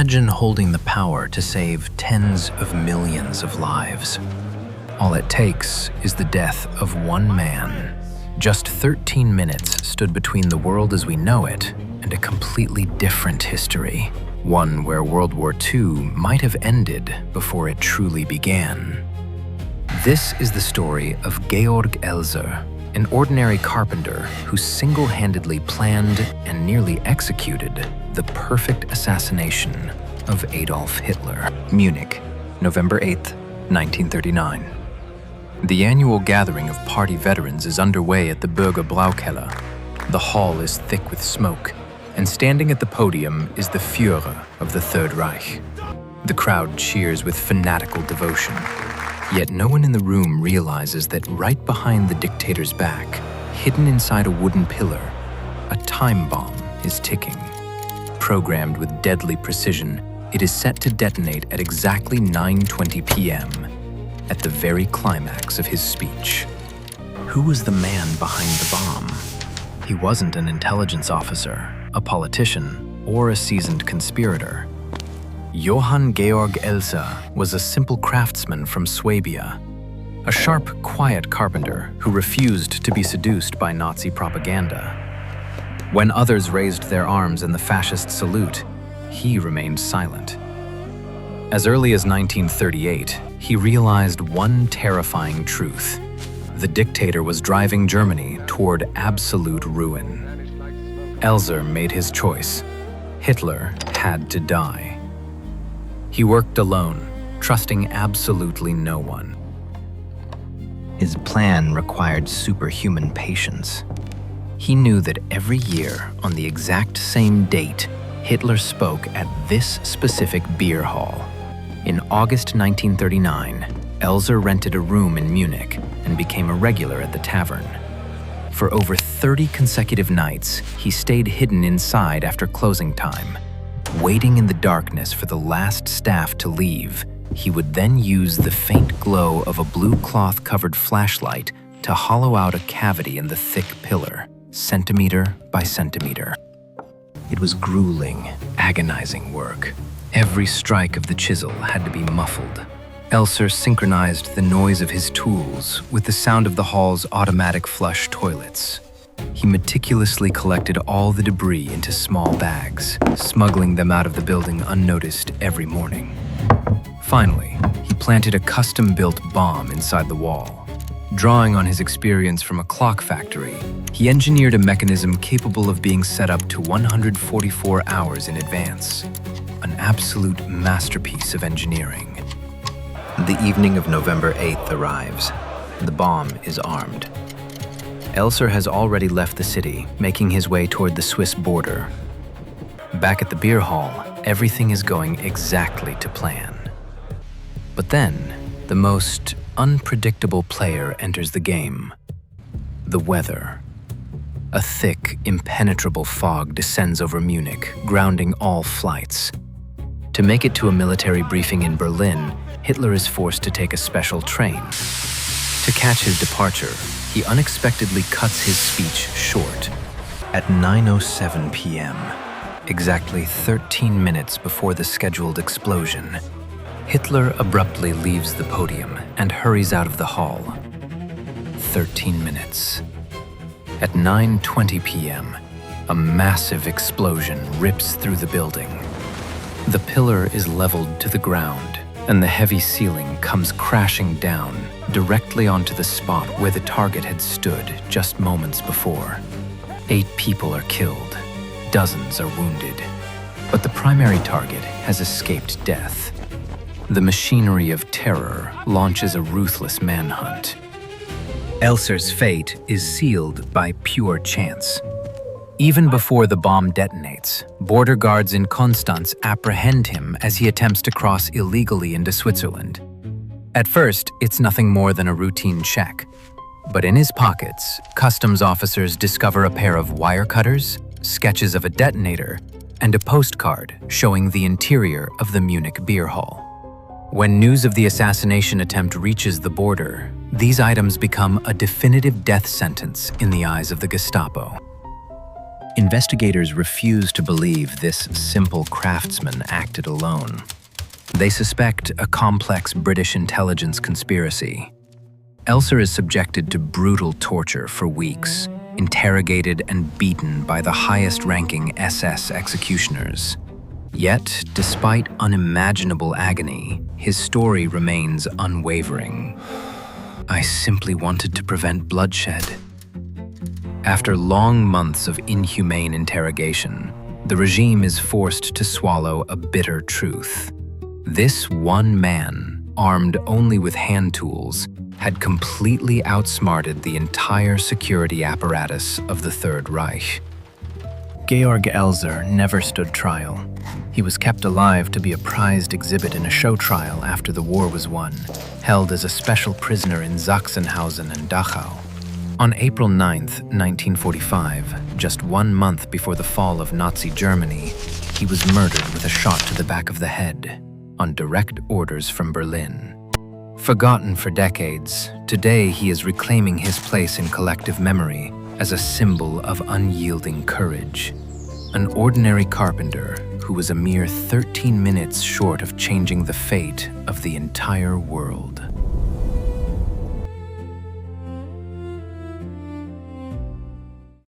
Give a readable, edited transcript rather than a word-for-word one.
Imagine holding the power to save tens of millions of lives. All it takes is the death of one man. Just 13 minutes stood between the world as we know it and a completely different history. One where World War II might have ended before it truly began. This is the story of Georg Elser, an ordinary carpenter who single-handedly planned and nearly executed the perfect assassination of Adolf Hitler. Munich, November 8th, 1939. The annual gathering of party veterans is underway at the Bürger Braukeller. The hall is thick with smoke, and standing at the podium is the Führer of the Third Reich. The crowd cheers with fanatical devotion. Yet no one in the room realizes that right behind the dictator's back, hidden inside a wooden pillar, a time bomb is ticking. Programmed with deadly precision, it is set to detonate at exactly 9:20 p.m., at the very climax of his speech. Who was the man behind the bomb? He wasn't an intelligence officer, a politician, or a seasoned conspirator. Johann Georg Elser was a simple craftsman from Swabia, a sharp, quiet carpenter who refused to be seduced by Nazi propaganda. When others raised their arms in the fascist salute, he remained silent. As early as 1938, he realized one terrifying truth. The dictator was driving Germany toward absolute ruin. Elser made his choice. Hitler had to die. He worked alone, trusting absolutely no one. His plan required superhuman patience. He knew that every year, on the exact same date, Hitler spoke at this specific beer hall. In August 1939, Elser rented a room in Munich and became a regular at the tavern. For over 30 consecutive nights, he stayed hidden inside after closing time. Waiting in the darkness for the last staff to leave, he would then use the faint glow of a blue cloth-covered flashlight to hollow out a cavity in the thick pillar, centimeter by centimeter. It was grueling, agonizing work. Every strike of the chisel had to be muffled. Elser synchronized the noise of his tools with the sound of the hall's automatic flush toilets. He meticulously collected all the debris into small bags, smuggling them out of the building unnoticed every morning. Finally, he planted a custom-built bomb inside the wall. Drawing on his experience from a clock factory, he engineered a mechanism capable of being set up to 144 hours in advance. An absolute masterpiece of engineering. The evening of November 8th arrives. The bomb is armed. Elser has already left the city, making his way toward the Swiss border. Back at the beer hall, everything is going exactly to plan. But then, the most unpredictable player enters the game. The weather. A thick, impenetrable fog descends over Munich, grounding all flights. To make it to a military briefing in Berlin, Hitler is forced to take a special train. To catch his departure, he unexpectedly cuts his speech short. At 9:07 p.m., exactly 13 minutes before the scheduled explosion, Hitler abruptly leaves the podium and hurries out of the hall. 13 minutes. At 9:20 p.m., a massive explosion rips through the building. The pillar is leveled to the ground, and the heavy ceiling comes crashing down directly onto the spot where the target had stood just moments before. 8 people are killed, dozens are wounded, but the primary target has escaped death. The machinery of terror launches a ruthless manhunt. Elser's fate is sealed by pure chance. Even before the bomb detonates, border guards in Konstanz apprehend him as he attempts to cross illegally into Switzerland. At first, it's nothing more than a routine check. But in his pockets, customs officers discover a pair of wire cutters, sketches of a detonator, and a postcard showing the interior of the Munich beer hall. When news of the assassination attempt reaches the border, these items become a definitive death sentence in the eyes of the Gestapo. Investigators refuse to believe this simple craftsman acted alone. They suspect a complex British intelligence conspiracy. Elser is subjected to brutal torture for weeks, interrogated and beaten by the highest-ranking SS executioners. Yet, despite unimaginable agony, his story remains unwavering. "I simply wanted to prevent bloodshed." After long months of inhumane interrogation, the regime is forced to swallow a bitter truth. This one man, armed only with hand tools, had completely outsmarted the entire security apparatus of the Third Reich. Georg Elser never stood trial. He was kept alive to be a prized exhibit in a show trial after the war was won, held as a special prisoner in Sachsenhausen and Dachau. On April 9, 1945, just 1 month before the fall of Nazi Germany, he was murdered with a shot to the back of the head, on direct orders from Berlin. Forgotten for decades, today he is reclaiming his place in collective memory as a symbol of unyielding courage. An ordinary carpenter who was a mere 13 minutes short of changing the fate of the entire world.